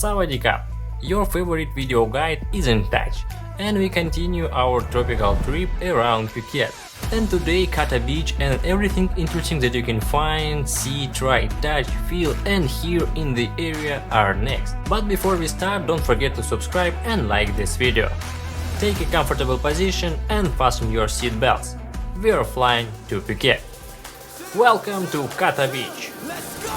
Sawadee, your favorite video guide is in touch, and we continue our tropical trip around Phuket. And today Kata Beach and everything interesting that you can find, see, try, touch, feel and hear in the area are next. But before we start, don't forget to subscribe and like this video. Take a comfortable position and fasten your seat belts. We are flying to Phuket. Welcome to Kata Beach. Let's go!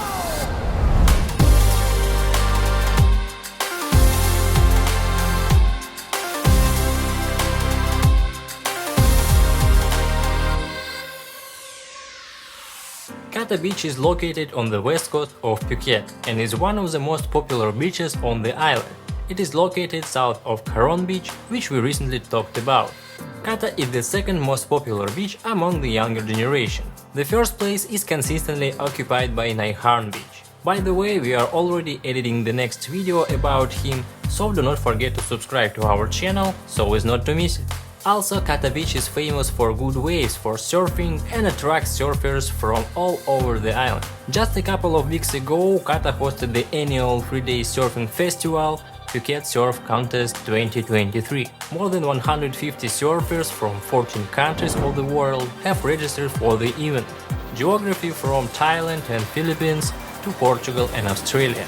Kata Beach is located on the west coast of Phuket and is one of the most popular beaches on the island. It is located south of Karon beach, which we recently talked about. Kata is the second most popular beach among the younger generation. The first place is consistently occupied by Sangkharam beach. By the way, we are already editing the next video about him, so do not forget to subscribe to our channel so as not to miss it. Also, Kata Beach is famous for good waves for surfing and attracts surfers from all over the island. Just a couple of weeks ago, Kata hosted the annual 3-day surfing festival Phuket Surf Contest 2023. More than 150 surfers from 14 countries of the world have registered for the event. Geography from Thailand and Philippines to Portugal and Australia.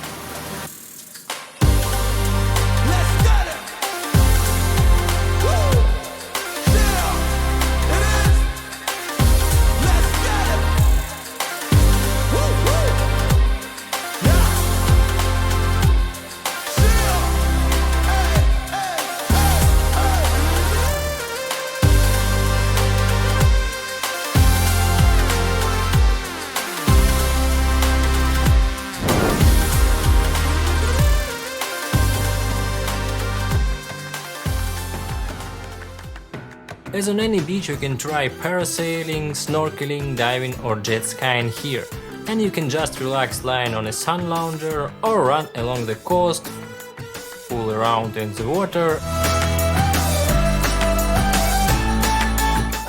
As on any beach, you can try parasailing, snorkeling, diving or jet skiing here. And you can just relax lying on a sun lounger or run along the coast, fool around in the water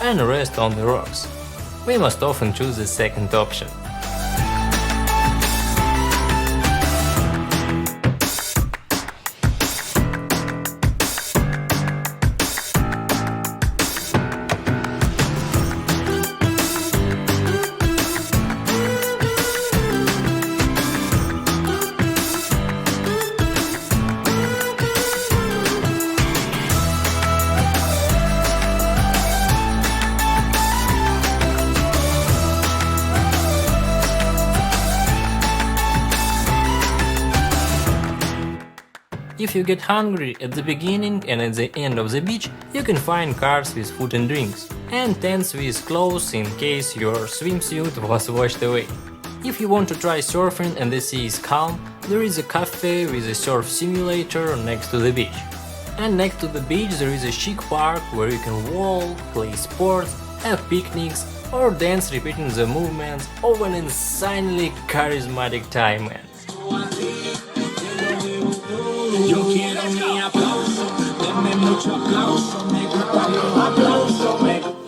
and rest on the rocks. We must often choose the second option. If you get hungry at the beginning and at the end of the beach, you can find cars with food and drinks, and tents with clothes in case your swimsuit was washed away. If you want to try surfing and the sea is calm, there is a cafe with a surf simulator next to the beach. And next to the beach there is a chic park where you can walk, play sports, have picnics or dance repeating the movements of an insanely charismatic Thai man.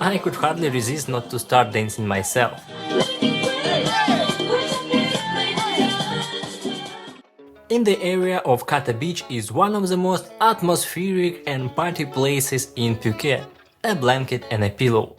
I could hardly resist not to start dancing myself. In the area of Kata Beach is one of the most atmospheric and party places in Phuket, a blanket and a pillow.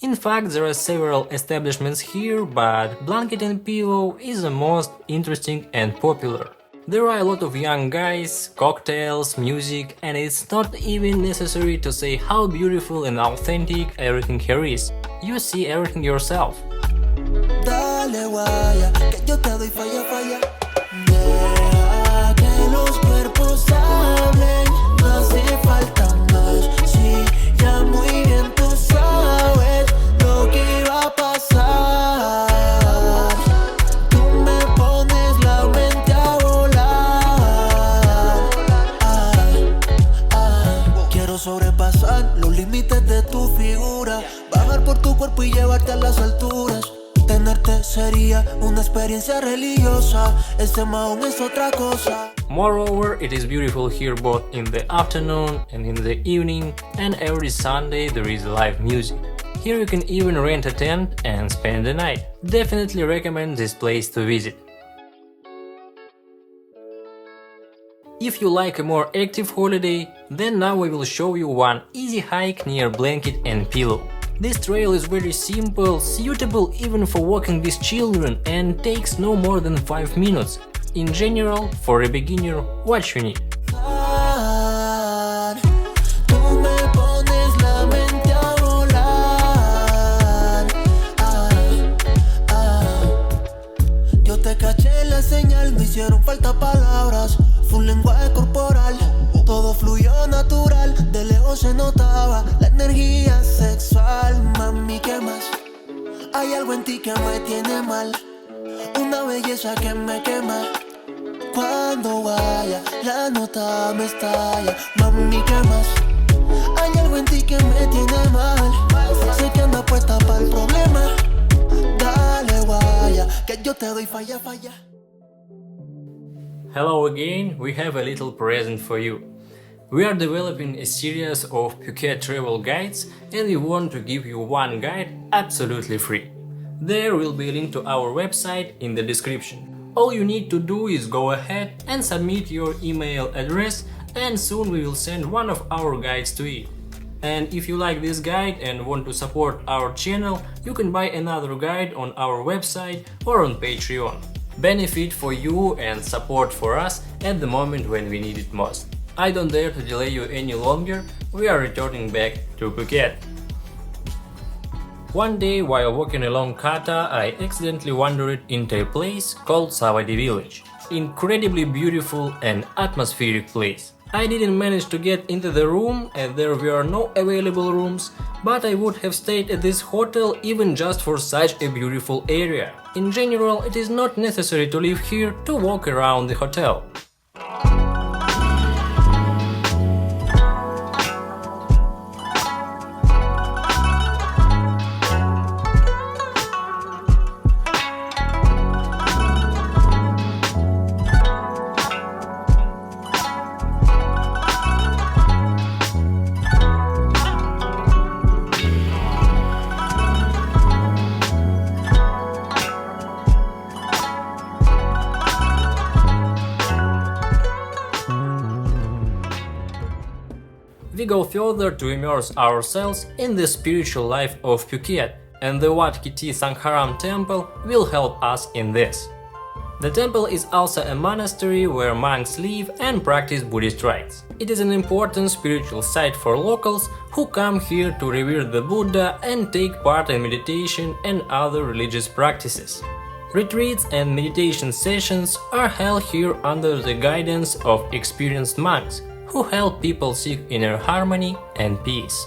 In fact, there are several establishments here, but blanket and pillow is the most interesting and popular. There are a lot of young guys, cocktails, music, and it's not even necessary to say how beautiful and authentic everything here is. You see everything yourself. Dale guaya, que yo te doy falla, falla. Deja que los cuerpos hablen, no hace falta más. Si ya muy bien tú sabes lo que iba a pasar. Sobrepasar los límites de tu figura, bajar por tu cuerpo y llevarte a las alturas. Tenerte sería una experiencia religiosa, este maón es otra cosa. Moreover, it is beautiful here both in the afternoon and in the evening, and every Sunday there is live music. Here you can even rent a tent and spend the night. Definitely recommend this place to visit. If you like a more active holiday, then now I will show you one easy hike near Blanket and Pillow. This trail is very simple, suitable even for walking with children and takes no more than 5 minutes. In general, for a beginner, what you need. Me hicieron falta palabras, fue un lenguaje corporal, todo fluyó natural, de lejos se notaba la energía sexual. Mami, ¿qué más? Hay algo en ti que me tiene mal, una belleza que me quema. Cuando vaya, la nota me estalla. Mami, ¿qué más? Hay algo en ti que me tiene mal, sé que anda puesta para el problema. Dale, guaya, que yo te doy falla, falla. Hello again, we have a little present for you. We are developing a series of Phuket travel guides and we want to give you one guide absolutely free. There will be a link to our website in the description. All you need to do is go ahead and submit your email address and soon we will send one of our guides to you. And if you like this guide and want to support our channel, you can buy another guide on our website or on Patreon. Benefit for you and support for us at the moment when we need it most. I don't dare to delay you any longer, we are returning back to Phuket. One day while walking along Kata, I accidentally wandered into a place called Sawasdee Village. Incredibly beautiful and atmospheric place. I didn't manage to get into the room as there were no available rooms, but I would have stayed at this hotel even just for such a beautiful area. In general, it is not necessary to live here to walk around the hotel. We go further to immerse ourselves in the spiritual life of Phuket, and the Wat Kitti Sangkharam temple will help us in this. The temple is also a monastery where monks live and practice Buddhist rites. It is an important spiritual site for locals who come here to revere the Buddha and take part in meditation and other religious practices. Retreats and meditation sessions are held here under the guidance of experienced monks who help people seek inner harmony and peace.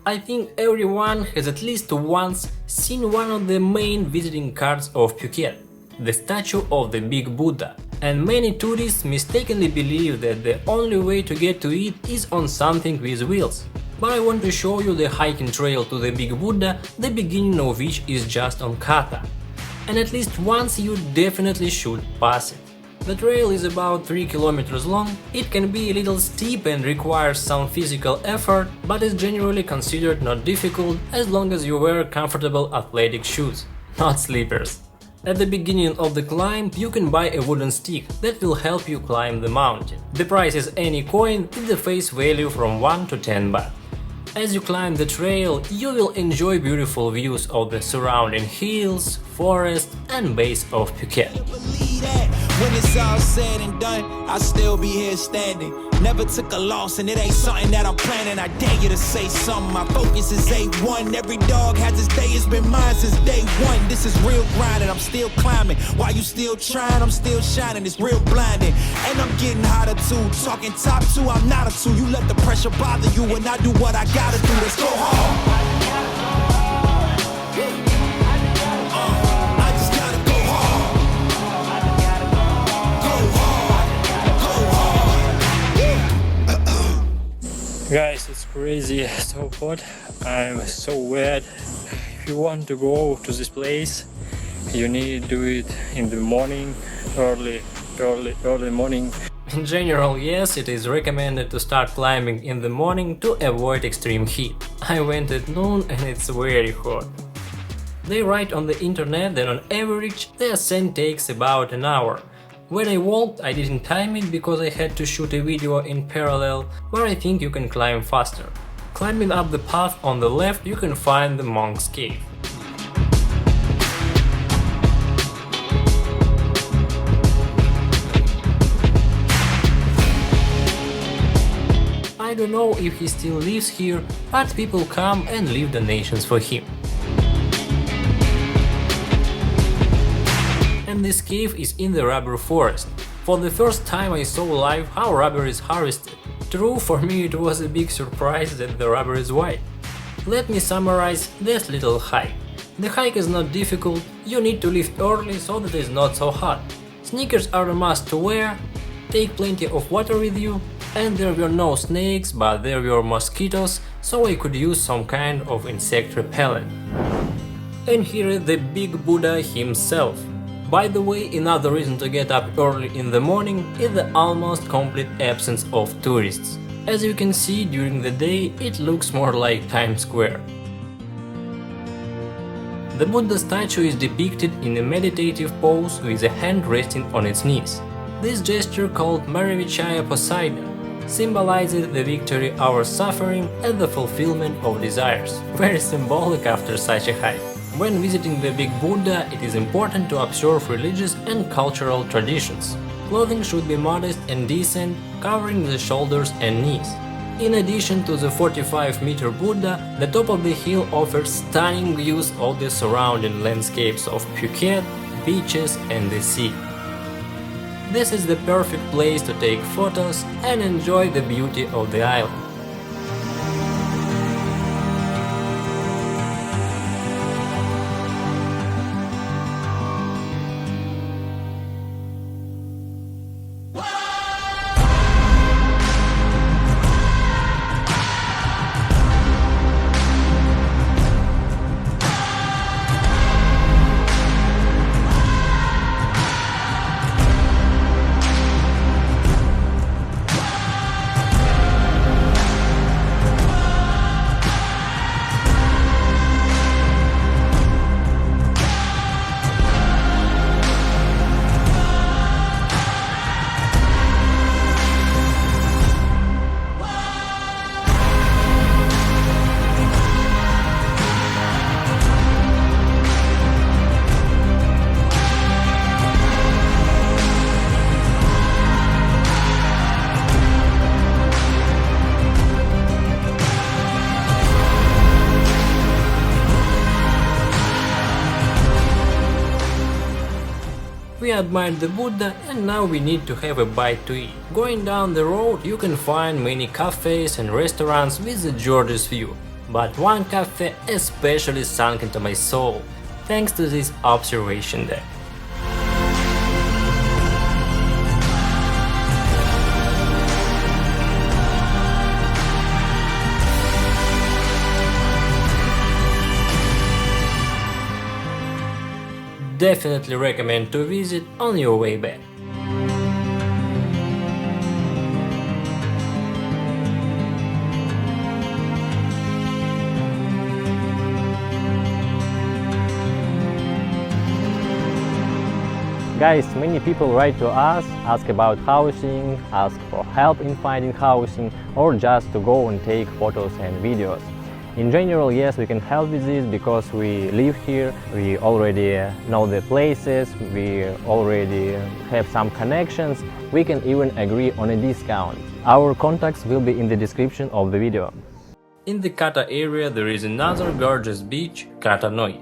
I think everyone has at least once seen one of the main visiting cards of Phuket, the statue of the Big Budda, and many tourists mistakenly believe that the only way to get to it is on something with wheels. But I want to show you the hiking trail to the Big Budda, the beginning of which is just on Kata. And at least once you definitely should pass it. The trail is about 3 kilometers long, it can be a little steep and requires some physical effort, but is generally considered not difficult as long as you wear comfortable athletic shoes, not slippers. At the beginning of the climb you can buy a wooden stick that will help you climb the mountain. The price is any coin with the face value from 1 to 10 baht. As you climb the trail, you will enjoy beautiful views of the surrounding hills, forest and base of Phuket. When it's all said and done, I'll still be here standing. Never took a loss and it ain't something that I'm planning. I dare you to say something. My focus is A1. Every dog has his day, it's been mine since day one. This is real grinding, I'm still climbing. While you still trying, I'm still shining. It's real blinding. And I'm getting hotter too. Talking top two, I'm not a two. You let the pressure bother you and I do what I gotta do. Let's go hard. Guys, it's crazy, so hot, I'm so wet. If you want to go to this place, you need to do it in the morning, early morning. In general, yes, it is recommended to start climbing in the morning to avoid extreme heat. I went at noon and it's very hot. They write on the internet that on average the ascent takes about an hour. When I walked, I didn't time it because I had to shoot a video in parallel where I think you can climb faster. Climbing up the path on the left, you can find the monk's cave. I don't know if he still lives here, but people come and leave donations for him. And this cave is in the rubber forest. For the first time I saw live how rubber is harvested. True, for me it was a big surprise that the rubber is white. Let me summarize this little hike. The hike is not difficult, you need to leave early so that it's not so hot. Sneakers are a must to wear, take plenty of water with you, and there were no snakes, but there were mosquitoes, so I could use some kind of insect repellent. And here is the Big Budda himself. By the way, another reason to get up early in the morning is the almost complete absence of tourists. As you can see, during the day it looks more like Times Square. The Buddha statue is depicted in a meditative pose with a hand resting on its knees. This gesture, called Marivichaya Poseidon, symbolizes the victory over suffering and the fulfillment of desires. Very symbolic after such a hike. When visiting the Big Budda, it is important to observe religious and cultural traditions. Clothing should be modest and decent, covering the shoulders and knees. In addition to the 45-meter Buddha, the top of the hill offers stunning views of the surrounding landscapes of Phuket, beaches and the sea. This is the perfect place to take photos and enjoy the beauty of the island. We admired the Buddha and now we need to have a bite to eat. Going down the road you can find many cafes and restaurants with a gorgeous view. But one cafe especially sunk into my soul, thanks to this observation deck. Definitely recommend to visit on your way back. Guys, many people write to us, ask about housing, ask for help in finding housing, or just to go and take photos and videos. In general, yes, we can help with this because we live here, we already know the places, we already have some connections, we can even agree on a discount. Our contacts will be in the description of the video. In the Kata area there is another gorgeous beach, Kata Noi.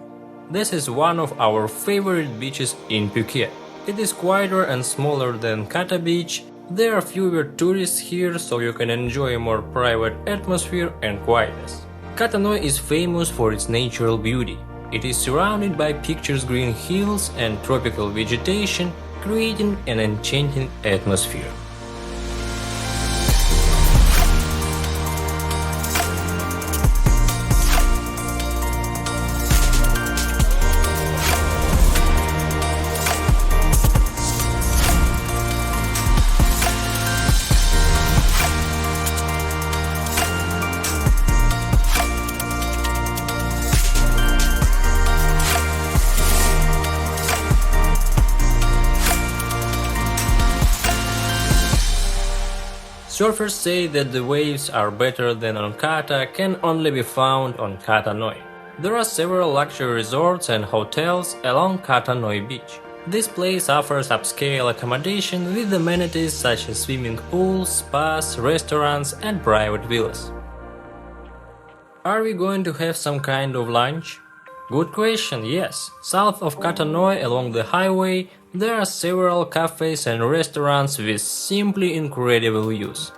This is one of our favorite beaches in Phuket. It is quieter and smaller than Kata Beach. There are fewer tourists here, so you can enjoy a more private atmosphere and quietness. Kata Noi is famous for its natural beauty. It is surrounded by picturesque green hills and tropical vegetation, creating an enchanting atmosphere. Surfers say that the waves are better than on Kata can only be found on Kata Noi. There are several luxury resorts and hotels along Kata Noi beach. This place offers upscale accommodation with amenities such as swimming pools, spas, restaurants and private villas. Are we going to have some kind of lunch? Good question, yes. South of Kata Noi along the highway there are several cafes and restaurants with simply incredible views.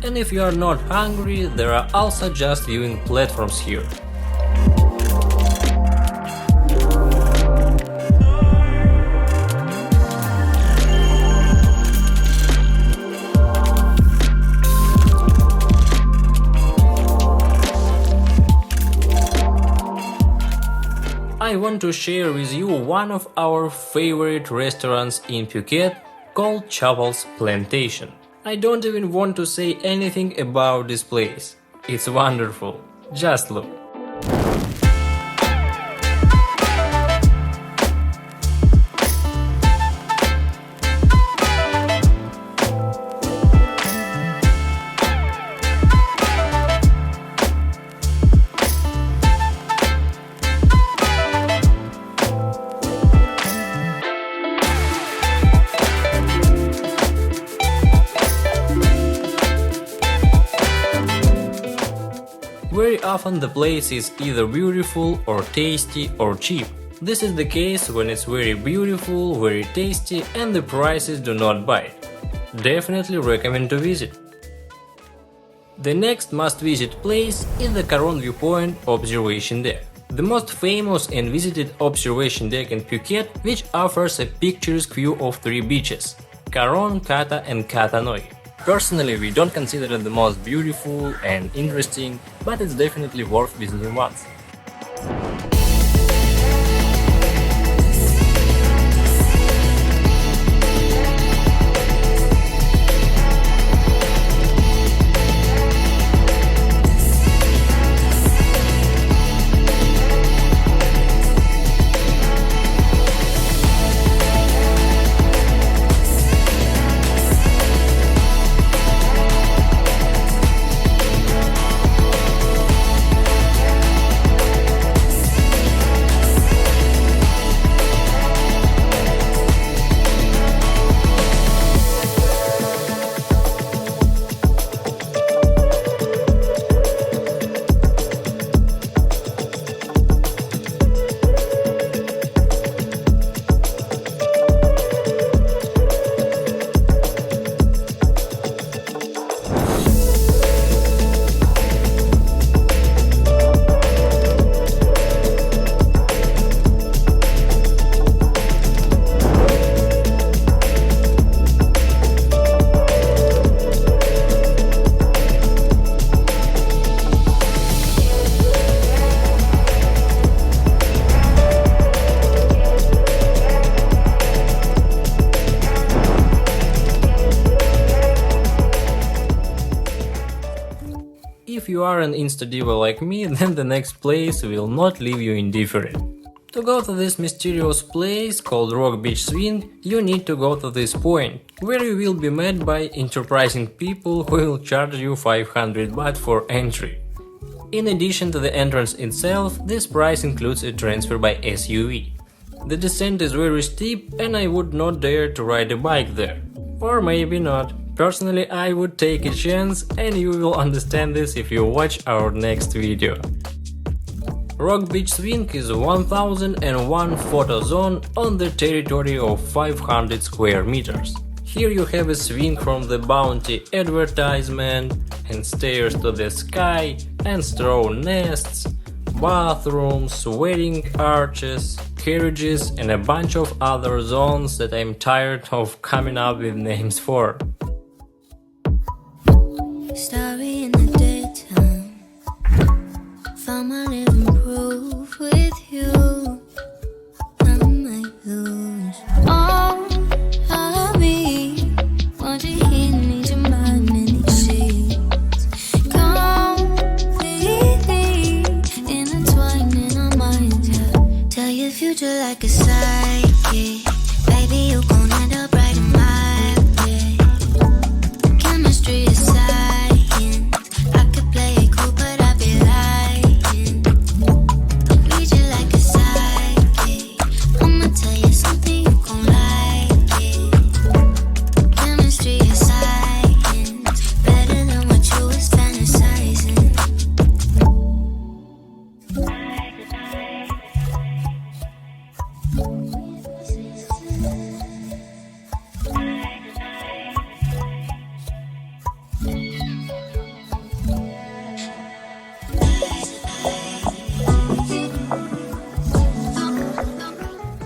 And if you are not hungry, there are also just viewing platforms here. I want to share with you one of our favorite restaurants in Phuket called Chapel's Plantation. I don't even want to say anything about this place. It's wonderful. Just look. Very often the place is either beautiful or tasty or cheap. This is the case when it's very beautiful, very tasty and the prices do not bite. Definitely recommend to visit. The next must-visit place is the Karon viewpoint observation deck. The most famous and visited observation deck in Phuket, which offers a picturesque view of 3 beaches: Karon, Kata and Kata Noi. Personally, we don't consider it the most beautiful and interesting, but it's definitely worth visiting once. you are an Insta diva like me, then the next place will not leave you indifferent. To go to this mysterious place called Rock Beach Swing, you need to go to this point, where you will be met by enterprising people who will charge you 500 baht for entry. In addition to the entrance itself, this price includes a transfer by SUV. The descent is very steep and I would not dare to ride a bike there. Or maybe not. Personally, I would take a chance, and you will understand this if you watch our next video. Rock Beach Swing is a 1001 photo zone on the territory of 500 square meters. Here you have a swing from the Bounty advertisement, and stairs to the sky, and straw nests, bathrooms, wedding arches, carriages, and a bunch of other zones that I'm tired of coming up with names for. Starry in the daytime, found my living proof with you. I might lose all of me. Won't you hear me to mind in these sheets? Completely intertwined in our minds, yeah. Tell your future like a psychic. Baby, you gon' end up right in my way. Chemistry is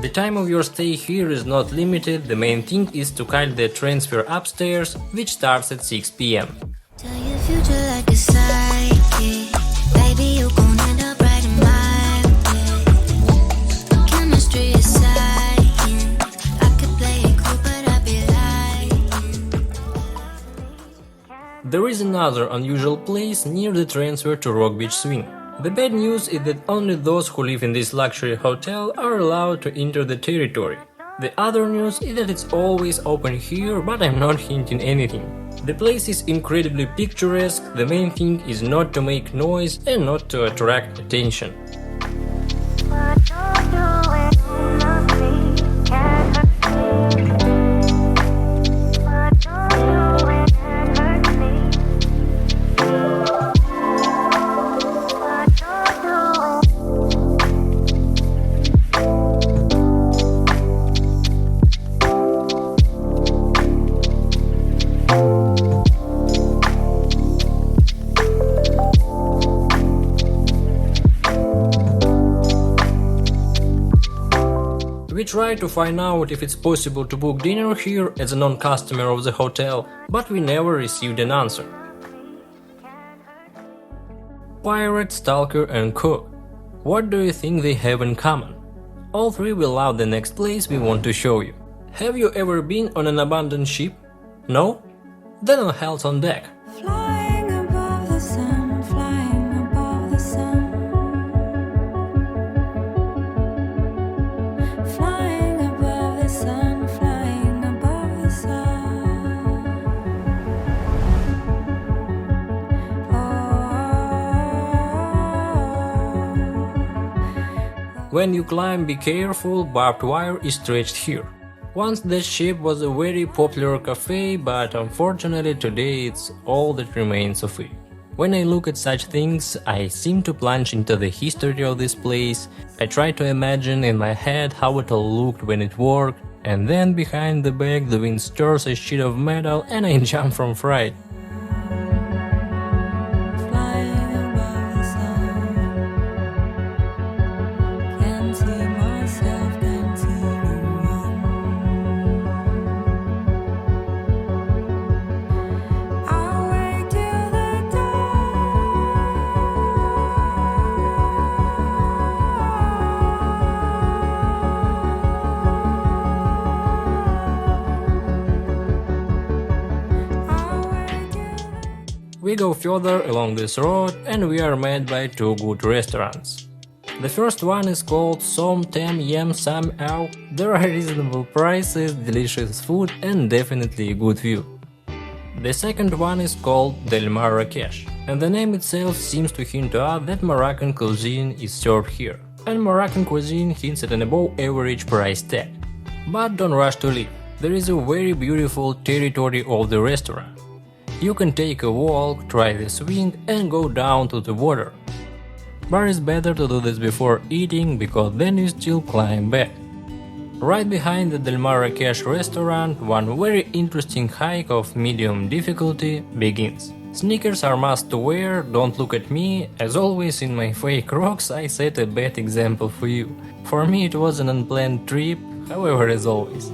The time of your stay here is not limited, the main thing is to catch the transfer upstairs, which starts at 6 p.m. Tell your future like a psychic. Baby, you gon' end up right in my way. Chemistry is science. I could play it cool, but I'd be lying. There is another unusual place near the transfer to Rock Beach Swing. The bad news is that only those who live in this luxury hotel are allowed to enter the territory. The other news is that it's always open here, but I'm not hinting anything. The place is incredibly picturesque, the main thing is not to make noise and not to attract attention. We tried to find out if it's possible to book dinner here as a non-customer of the hotel, but we never received an answer. Pirate, stalker and cook. What do you think they have in common? All three will love the next place we want to show you. Have you ever been on an abandoned ship? No? Then on Hell's on Deck. Flying above the sun, flying above the sun. Flying above the sun, flying above the sun. When you climb, be careful, barbed wire is stretched here. Once this ship was a very popular cafe, but unfortunately today it's all that remains of it. When I look at such things, I seem to plunge into the history of this place. I try to imagine in my head how it all looked when it worked, and then behind the back the wind stirs a sheet of metal and I jump from fright. Flying above the sun. Can't see myself, can't see no one. I'll wait till the dawn. We go further along this road and we are met by two good restaurants. The first one is called Som Tem Yem Sam Ao. There are reasonable prices, delicious food and definitely a good view. The second one is called DELMARRAKECH, and the name itself seems to hint to us that Moroccan cuisine is served here. And Moroccan cuisine hints at an above average price tag. But don't rush to leave. There is a very beautiful territory of the restaurant. You can take a walk, try the swing and go down to the water. But it's better to do this before eating, because then you still climb back. Right behind the DELMARRAKECH restaurant, one very interesting hike of medium difficulty begins. Sneakers are must to wear, don't look at me, as always in my fake rocks I set a bad example for you. For me it was an unplanned trip, however as always.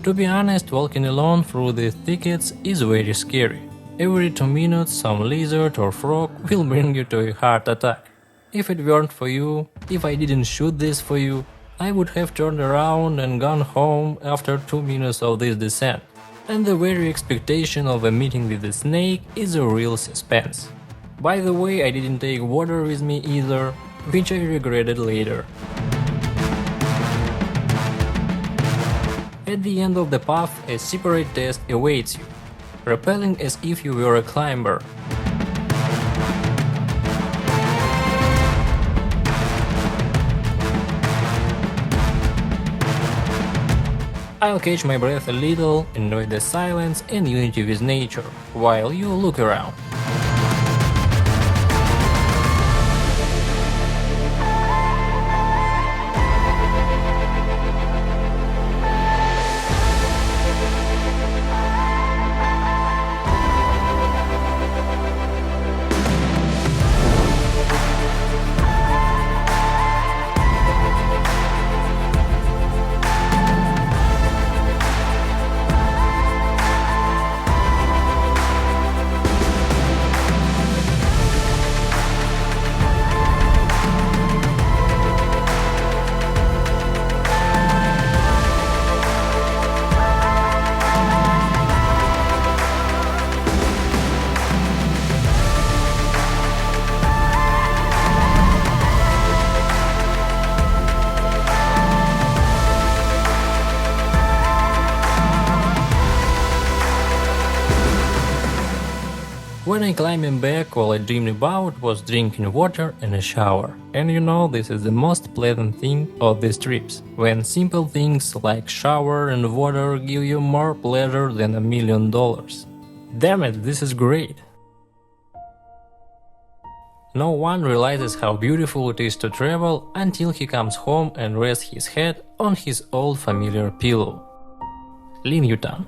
To be honest, walking alone through these thickets is very scary. Every 2 minutes some lizard or frog will bring you to a heart attack. If it weren't for you, if I didn't shoot this for you, I would have turned around and gone home after 2 minutes of this descent. And the very expectation of a meeting with a snake is a real suspense. By the way, I didn't take water with me either, which I regretted later. At the end of the path, a separate test awaits you, rappelling as if you were a climber. I'll catch my breath a little, enjoy the silence and unity with nature, while you look around. When I climbing back, all I dreamed about was drinking water and a shower. And you know, this is the most pleasant thing of these trips, when simple things like shower and water give you more pleasure than $1 million. Damn it, this is great! No one realizes how beautiful it is to travel until he comes home and rests his head on his old familiar pillow. Lin Yutan.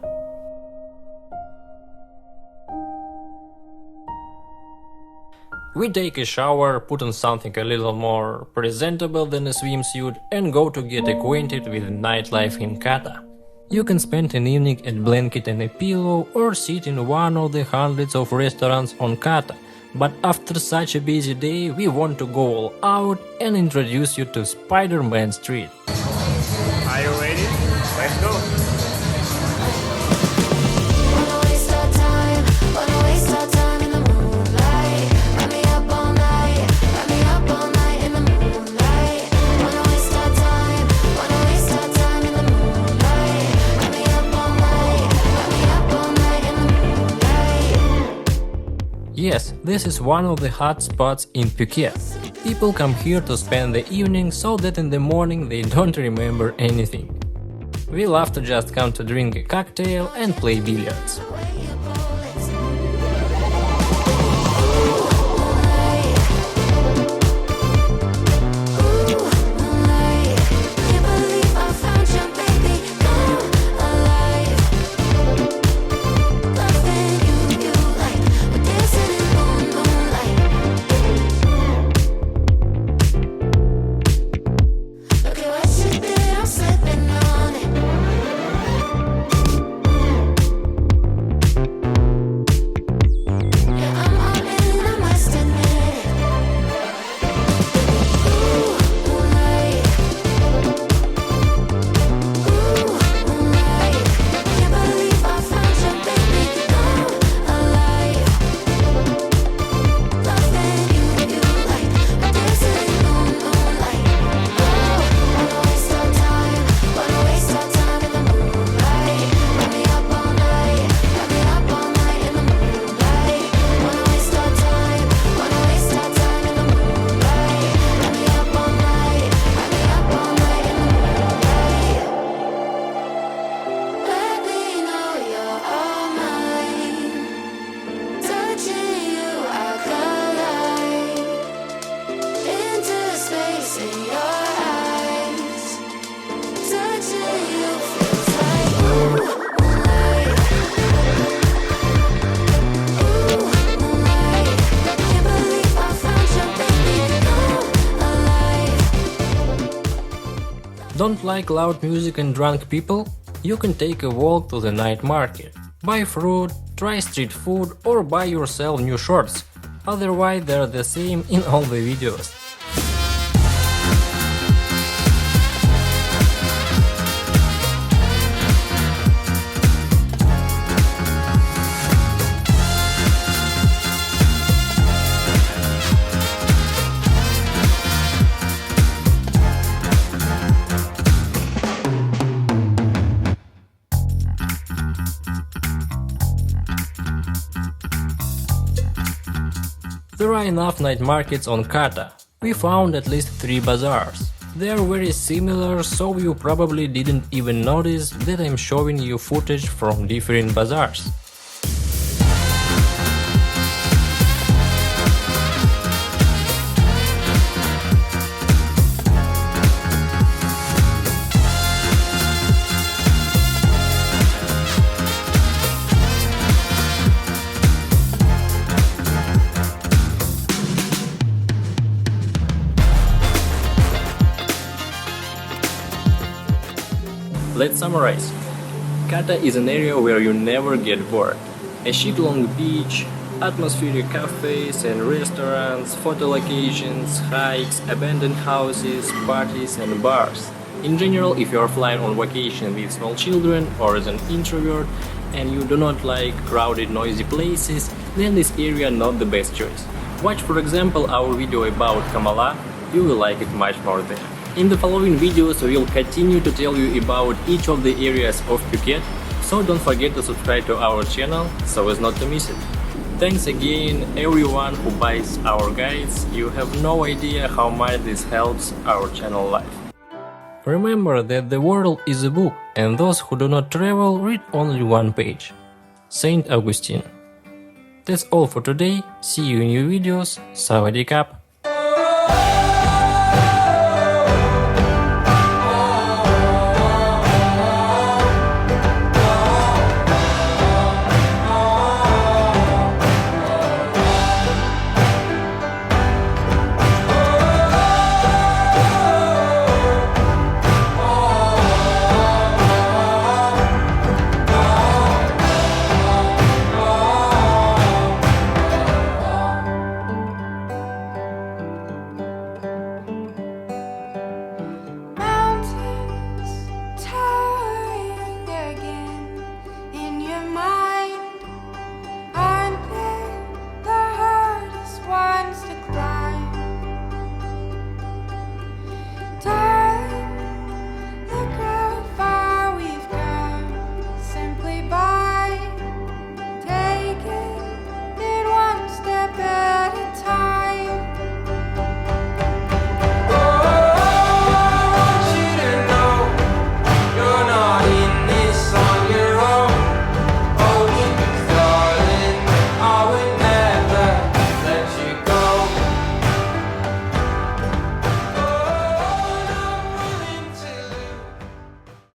We take a shower, put on something a little more presentable than a swimsuit and go to get acquainted with nightlife in Kata. You can spend an evening at Blanket and a Pillow or sit in one of the hundreds of restaurants on Kata, but after such a busy day we want to go all out and introduce you to Spider-Man Street. Are you ready? Let's go! Yes, this is one of the hot spots in Phuket. People come here to spend the evening so that in the morning they don't remember anything. We love to just come to drink a cocktail and play billiards. Don't like loud music and drunk people? You can take a walk to the night market, buy fruit, try street food or buy yourself new shorts. Otherwise they're the same in all the videos. There are enough night markets on Kata. We found at least 3 bazaars. They are very similar, so you probably didn't even notice that I'm showing you footage from different bazaars. Let's summarize. Kata is an area where you never get bored. A chic-long beach, atmospheric cafes and restaurants, photo locations, hikes, abandoned houses, parties and bars. In general, if you are flying on vacation with small children or as an introvert and you do not like crowded, noisy places, then this area not the best choice. Watch for example our video about Kamala, you will like it much more there. In the following videos we will continue to tell you about each of the areas of Phuket, so don't forget to subscribe to our channel so as not to miss it. Thanks again everyone who buys our guides, you have no idea how much this helps our channel life. Remember that the world is a book and those who do not travel read only one page. Saint Augustine. That's all for today, see you in new videos, Sawadee Krap.